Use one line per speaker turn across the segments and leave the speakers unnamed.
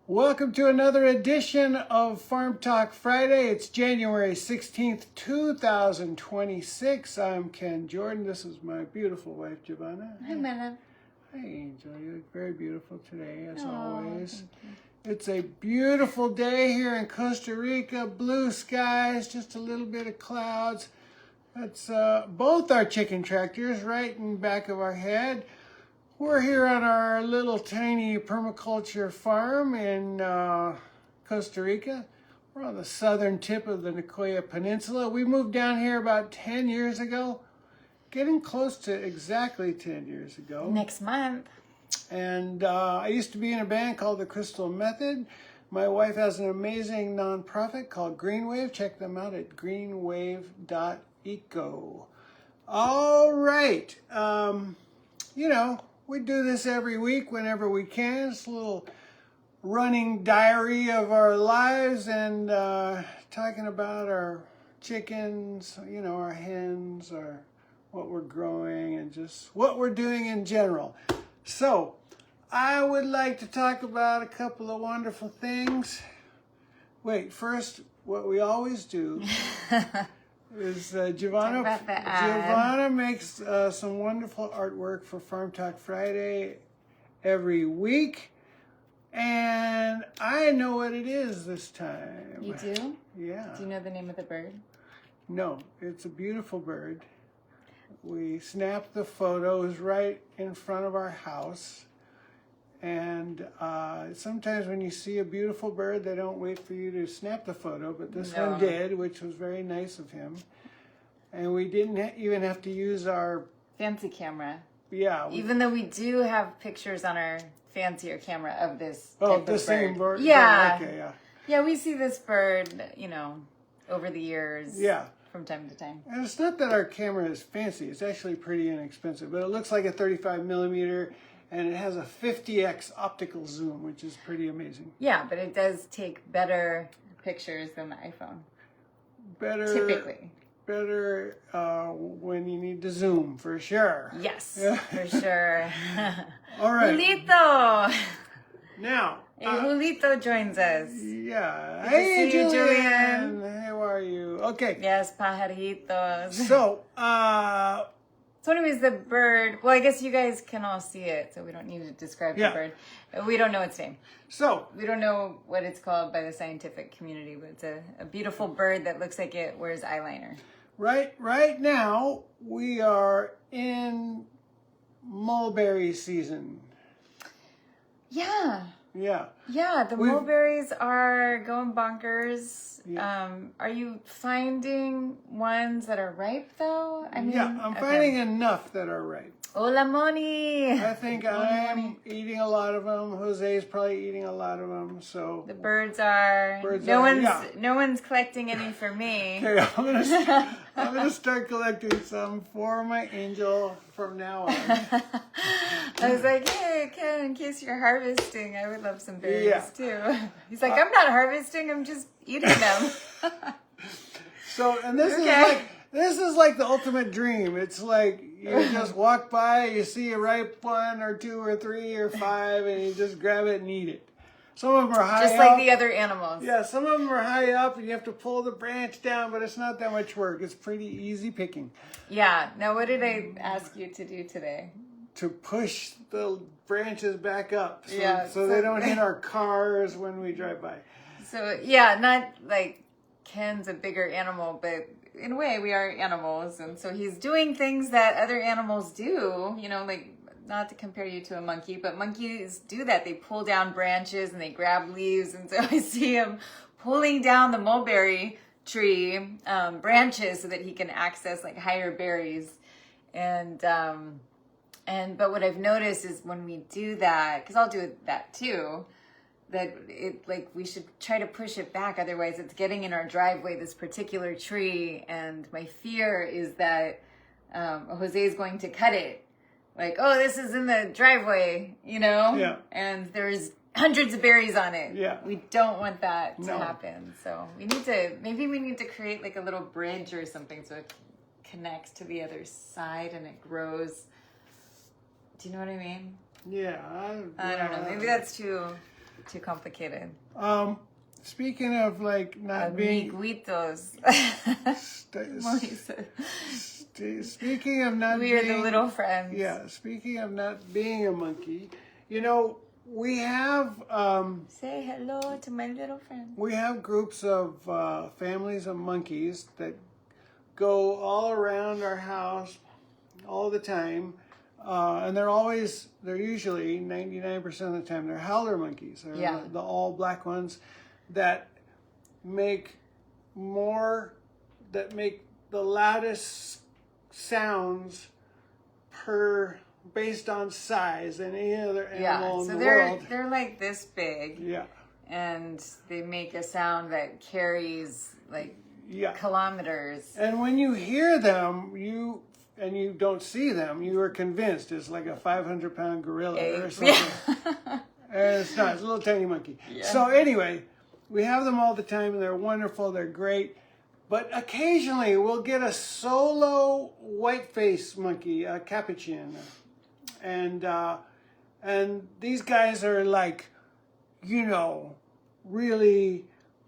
Welcome to another edition of Farm Talk Friday. It's January 16th, 2026. I'm Ken Jordan. This is my beautiful wife, Giovanna.
Hi, Mela.
Hi, Angel. You look very beautiful today, as always.
Thank you.
It's a beautiful day here in Costa Rica. Blue skies, just a little bit of clouds. That's both our chicken tractors right in back of our head. We're here on our little tiny permaculture farm in Costa Rica. We're on the southern tip of the Nicoya Peninsula. We moved down here about 10 years ago, getting close to exactly 10 years ago.
Next month.
And I used to be in a band called the Crystal Method. My wife has an amazing nonprofit called Greenwave. Check them out at greenwave.eco. All right. We do this every week whenever we can. It's a little running diary of our lives and talking about our chickens, our hens, what we're growing, and just what we're doing in general. So, I would like to talk about a couple of wonderful things. Wait, first, what we always do is Giovanna makes some wonderful artwork for Farm Talk Friday every week. And I know what it is this time.
You do?
Yeah.
Do you know the name of the bird?
No, it's a beautiful bird. We snapped the photos right in front of our house. And sometimes when you see a beautiful bird, they don't wait for you to snap the photo, but this one did, which was very nice of him. And we didn't even have to use our
fancy camera.
Yeah.
Even though we do have pictures on our fancier camera of this type
the same bird.
Yeah.
Okay, yeah.
Yeah, we see this bird, over the years.
Yeah.
From time to time.
And it's not that our camera is fancy. It's actually pretty inexpensive, but it looks like a 35 millimeter. And it has a 50x optical zoom, which is pretty amazing.
Yeah, but it does take better pictures than the iPhone. Typically.
Better when you need to zoom, for sure.
Yes, for sure.
All right.
Julito!
Now.
Julito joins us.
Yeah.
Good to see you, Julian.
How are you? Okay.
Yes, pajaritos.
So,
So anyways, the bird, well, I guess you guys can all see it, so we don't need to describe the bird. We don't know its name.
So
we don't know what it's called by the scientific community, but it's a beautiful bird that looks like it wears eyeliner.
Right now, we are in mulberry season.
Yeah.
Yeah.
Yeah, the mulberries are going bonkers.
Yeah.
Are you finding ones that are ripe, though?
I'm finding enough that are ripe.
Hola, Moni!
I think I'm eating a lot of them. Jose's probably eating a lot of them. So
the birds are. No one's collecting any for me.
Okay, I'm gonna start collecting some for my angel from now on.
I was like, hey, Ken, in case you're harvesting, I would love some berries too. He's like, I'm not harvesting, I'm just eating them.
So, and this is like the ultimate dream. It's like you just walk by, you see a ripe one or two or three or five, and you just grab it and eat it. Some of them are high up.
Just like the other animals.
Yeah, some of them are high up, and you have to pull the branch down, but it's not that much work. It's pretty easy picking.
Yeah. Now, what did I ask you to do today?
To push the branches back up so they don't hit our cars when we drive by. So,
yeah, not like Ken's a bigger animal, but in a way we are animals. And so he's doing things that other animals do, like not to compare you to a monkey, but monkeys do that. They pull down branches and they grab leaves. And so I see him pulling down the mulberry tree branches so that he can access like higher berries. But what I've noticed is when we do that, because I'll do that too, that we should try to push it back. Otherwise it's getting in our driveway, this particular tree. And my fear is that Jose is going to cut it. Like, oh, this is in the driveway,
Yeah.
And there's hundreds of berries on it.
Yeah.
We don't want that to happen. So we need to create like a little bridge or something so it connects to the other side and it grows. Do you know what I mean?
Yeah.
I don't know. Maybe that's too too complicated.
Speaking of like not being
Amiguitos.
speaking of not
We are
being
the little friends.
yeah, speaking of not being a monkey, you know, we have
Say hello to my little friend.
we have groups of families of monkeys that go all around our house all the time. And they're usually 99% of the time, they're howler monkeys. They're
Yeah.
the all black ones that make the loudest sounds based on size than any other animal in the world.
They're like this big.
Yeah.
And they make a sound that carries like
Yeah.
kilometers.
And when you hear them, you don't see them, you are convinced it's like a 500-pound gorilla or something.
Yeah.
And it's not. It's a little tiny monkey.
Yeah.
So anyway, we have them all the time, and they're wonderful. They're great. But occasionally, we'll get a solo white-faced monkey, a Capuchin, and these guys are like, you know, really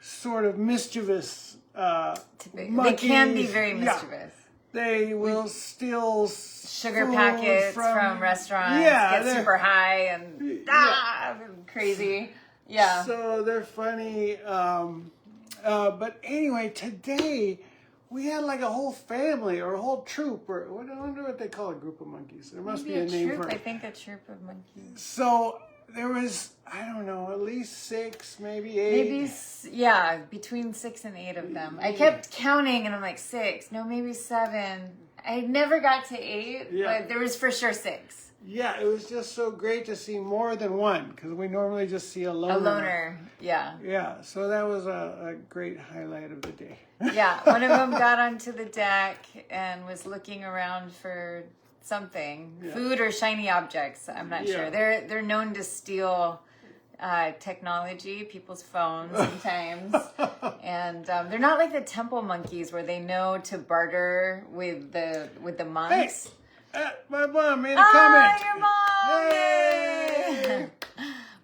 sort of mischievous monkeys.
They can be very
Yeah.
mischievous.
They will steal
Sugar
food
packets from restaurants,
Yeah,
get super high and crazy. Yeah.
So they're funny. But anyway, today we had like a whole family or a whole troop, or I wonder what they call a group of monkeys. There must
Maybe
be a name
troop.
for
I
it.
think a troop of monkeys.
So there was, I don't know, at least 6, maybe 8.
Maybe, between 6 and 8 of them. I kept counting and I'm like 6, no, maybe 7. I never got to 8, but there was for sure 6.
Yeah, it was just so great to see more than one, because we normally just see a loner.
A loner, yeah.
Yeah, so that was a great highlight of the day.
Yeah, one of them got onto the deck and was looking around for something, food or shiny objects. I'm not sure. They're known to steal technology, people's phones sometimes, and they're not like the temple monkeys where they know to barter with the monks.
Hey, my mom made a comment.
Your mom!
Yay!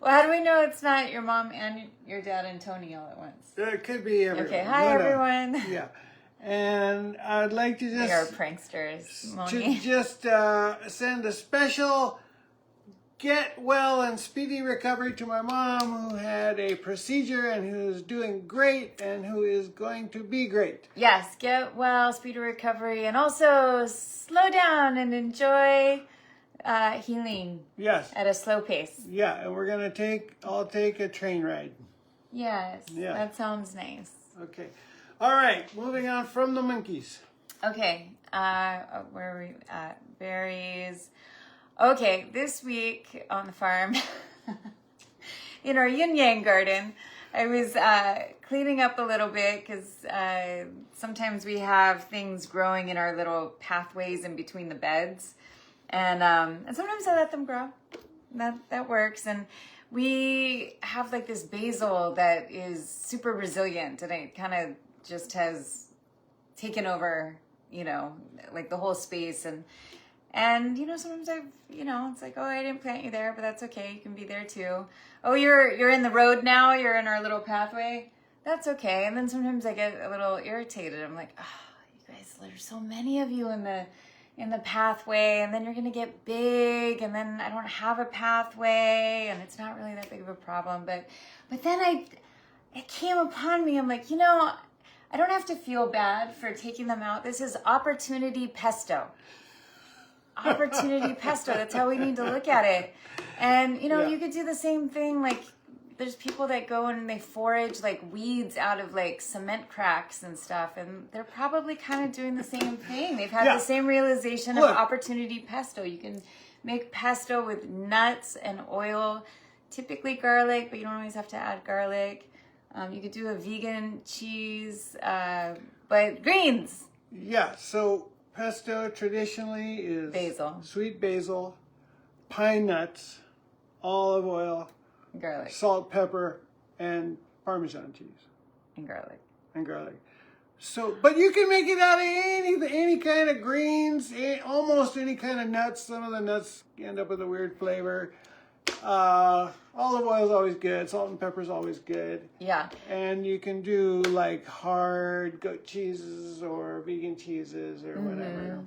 Well, how do we know it's not your mom and your dad and Tony all at once?
It could be everyone.
Okay, hi everyone.
Yeah, and I'd like to
They are
just
pranksters,
to
Moni.
just send a special get well and speedy recovery to my mom, who had a procedure and who is doing great and who is going to be great.
Yes, get well, speedy recovery, and also slow down and enjoy healing.
Yes.
At a slow pace.
Yeah, and I'll take a train ride.
Yes,
Yeah.
that sounds nice.
Okay. All right, moving on from the monkeys.
Okay, where are we at? Berries. Okay, this week on the farm, in our yin yang garden, I was cleaning up a little bit because sometimes we have things growing in our little pathways in between the beds, and sometimes I let them grow. That works, and we have like this basil that is super resilient, and it kind of just has taken over, like the whole space, and sometimes it's like, oh, I didn't plant you there, but that's okay. You can be there too. Oh, you're in the road now. You're in our little pathway. That's okay. And then sometimes I get a little irritated. I'm like, oh, you guys, there's so many of you in the pathway, and then you're gonna get big, and then I don't have a pathway, and it's not really that big of a problem. But then it came upon me. I'm like, I don't have to feel bad for taking them out. This is Opportunity Pesto. Opportunity Pesto. That's how we need to look at it. And, you could do the same thing. Like, there's people that go and they forage, like, weeds out of, like, cement cracks and stuff. And they're probably kind of doing the same thing. They've had the same realization of Opportunity Pesto. You can make pesto with nuts and oil, typically garlic, but you don't always have to add garlic. You could do a vegan cheese, but greens.
Yeah, so pesto traditionally is
Basil.
Sweet basil, pine nuts, olive oil,
Garlic.
salt, pepper, and Parmesan cheese.
And garlic.
And garlic. So, but you can make it out of any kind of greens, almost any kind of nuts. Some of the nuts end up with a weird flavor. Olive oil is always good. Salt and pepper is always good.
Yeah.
And you can do like hard goat cheeses or vegan cheeses or whatever.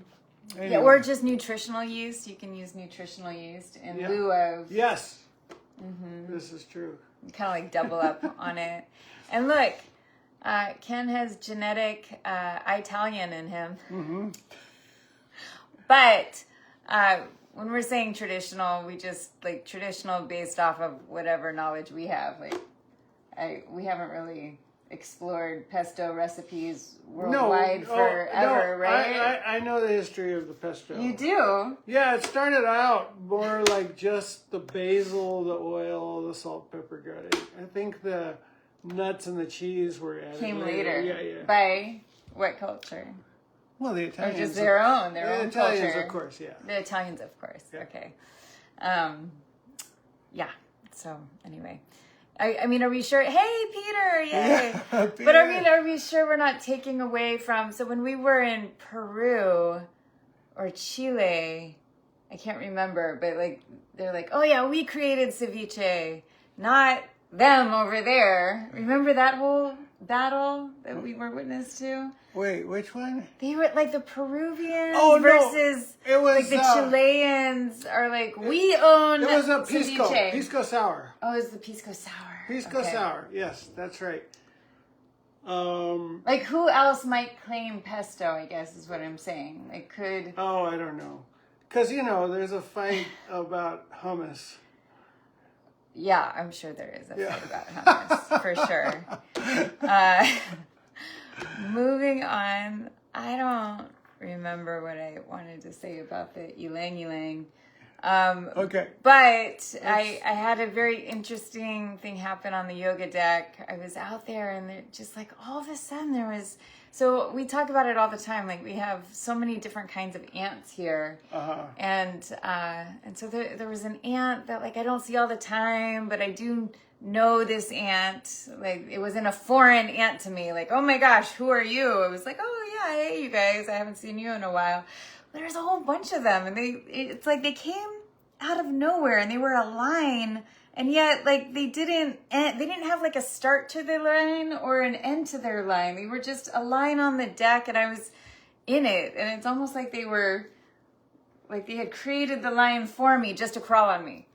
Anyway.
Yeah, or just nutritional yeast. You can use nutritional yeast in lieu of...
Yes. This is true.
Kind of like double up on it. And look, Ken has genetic Italian in him. But when we're saying traditional, we just like traditional based off of whatever knowledge we have. Like, we haven't really explored pesto recipes worldwide forever, right?
I know the history of the pesto.
You do?
Yeah, it started out more like just the basil, the oil, the salt, pepper, garlic. I think the nuts and the cheese were added
Came later.
Yeah.
By what culture?
Well, the Italians.
Or just their own
Italians,
culture.
of course, yeah.
The Italians, of course.
Yeah.
Okay. Yeah. So anyway, I mean, are we sure? Hey, Peter! Yay!
Yeah,
But
Peter.
are we sure we're not taking away from? So when we were in Peru or Chile, I can't remember, but like they're like, oh yeah, we created ceviche, not them over there. Remember that whole battle that we were witness to?
Wait, which one?
They were like the Peruvians
Oh, no.
versus
It was
like the Chileans are like, we own
It was a pisco.
ceviche.
Pisco sour.
Oh, it's the pisco sour.
Pisco
Okay.
sour. Yes, that's right.
Like who else might claim pesto, I guess is what I'm saying. Like could...
Oh, I don't know. Because, there's a fight about hummus.
Yeah, I'm sure there is a fight about hummus, for sure. Moving on, I don't remember what I wanted to say about the ylang ylang.
Okay.
But I had a very interesting thing happen on the yoga deck. I was out there and just like all of a sudden there was... So we talk about it all the time. Like we have so many different kinds of ants here. And so there was an ant that like I don't see all the time, but I do know this ant. Like it wasn't a foreign ant to me. Like, oh my gosh, who are you? It was like, oh yeah, hey you guys, I haven't seen you in a while. But there's a whole bunch of them, and it's like they came out of nowhere and they were a line. And yet, like, they didn't have, like, a start to their line or an end to their line. They were just a line on the deck, and I was in it. And it's almost like they were, like, they had created the line for me just to crawl on me.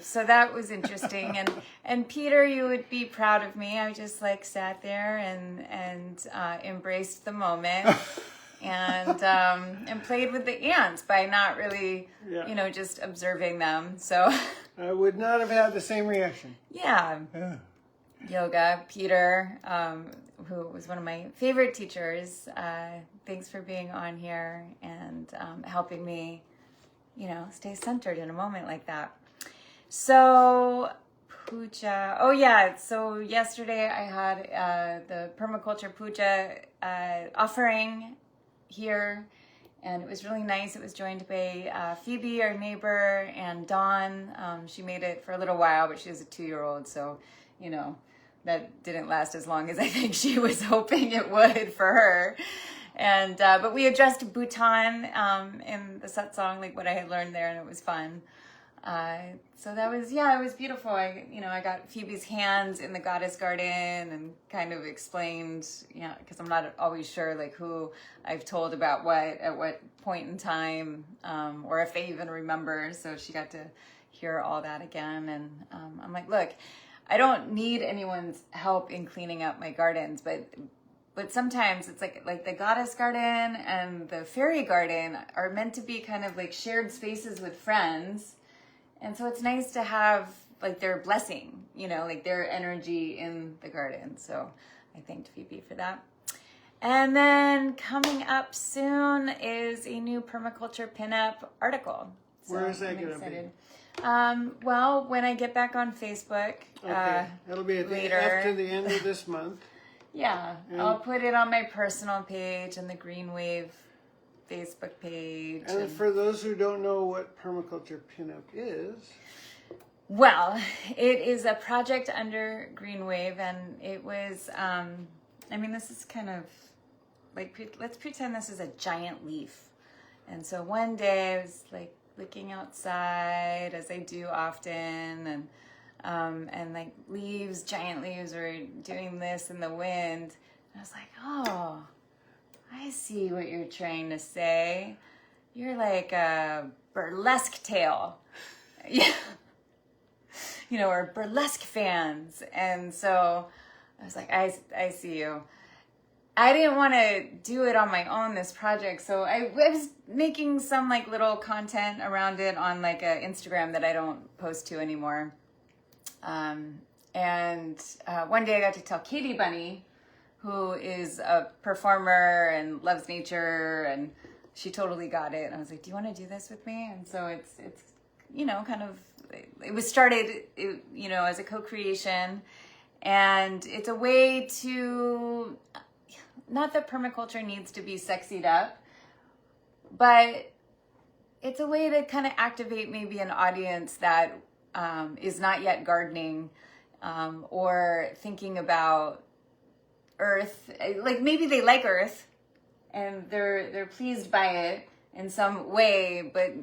So that was interesting. And Peter, you would be proud of me. I just, like, sat there and embraced the moment. And played with the ants by not really, just observing them. So
I would not have had the same reaction.
Yeah. Yoga, Peter, who was one of my favorite teachers. Thanks for being on here and helping me, stay centered in a moment like that. So Puja. Oh yeah. So yesterday I had the Permaculture Puja offering here, and it was really nice. It was joined by Phoebe, our neighbor, and Dawn. She made it for a little while, but she has a 2-year-old, so that didn't last as long as I think she was hoping it would for her. And but we addressed Bhutan in the satsang, like what I had learned there, and it was fun. So that was, it was beautiful. I got Phoebe's hands in the goddess garden and kind of explained, because I'm not always sure like who I've told about what at what point in time, or if they even remember. So she got to hear all that again. And I'm like, look, I don't need anyone's help in cleaning up my gardens, but sometimes it's like the goddess garden and the fairy garden are meant to be kind of like shared spaces with friends. And so it's nice to have like their blessing, like their energy in the garden. So I thanked Phoebe for that. And then coming up soon is a new Permaculture Pinup article. So
Where is that going to be?
Well, when I get back on Facebook.
Okay. It'll be after the end of this month.
Yeah. I'll put it on my personal page and the Green Wave Facebook page.
And for those who don't know what Permaculture Pinup is...
Well, it is a project under Green Wave, and it was, this is kind of, like, let's pretend this is a giant leaf. And so one day I was, like, looking outside, as I do often, and like leaves, giant leaves were doing this in the wind. I was like, oh, I see what you're trying to say. You're like a burlesque tale. Yeah. You know, or burlesque fans. And so I was like, I see you. I didn't want to do it on my own, this project. So I was making some like little content around it on like a Instagram that I don't post to anymore. And one day I got to tell Katie Bunny, who is a performer and loves nature, and she totally got it. And I was like, do you want to do this with me? And so it's you know, kind of, it was started, you know, as a co-creation. And it's a way to, not that permaculture needs to be sexied up, but it's a way to kind of activate maybe an audience that is not yet gardening or thinking about earth. Like maybe they like earth and they're pleased by it in some way, but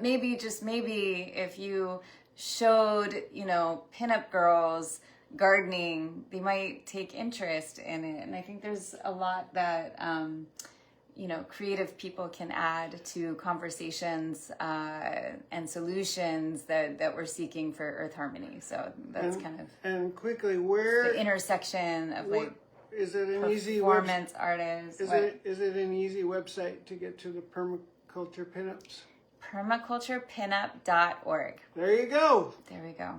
maybe, just maybe, if you showed, you know, pinup girls gardening, they might take interest in it. And I think there's a lot that you know, creative people can add to conversations and solutions that we're seeking for earth harmony. So that's
and quickly, where
the intersection of like,
is it an easy
performance artists?
Is it an easy website to get to the permaculture pinups?
Permaculturepinup.org.
There you go.
There we go.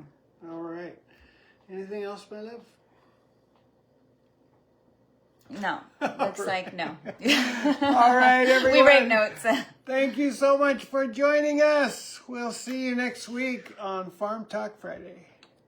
All right. Anything else, my love?
No. Looks like no.
All right, everyone.
We write notes.
Thank you so much for joining us. We'll see you next week on Farm Talk Friday.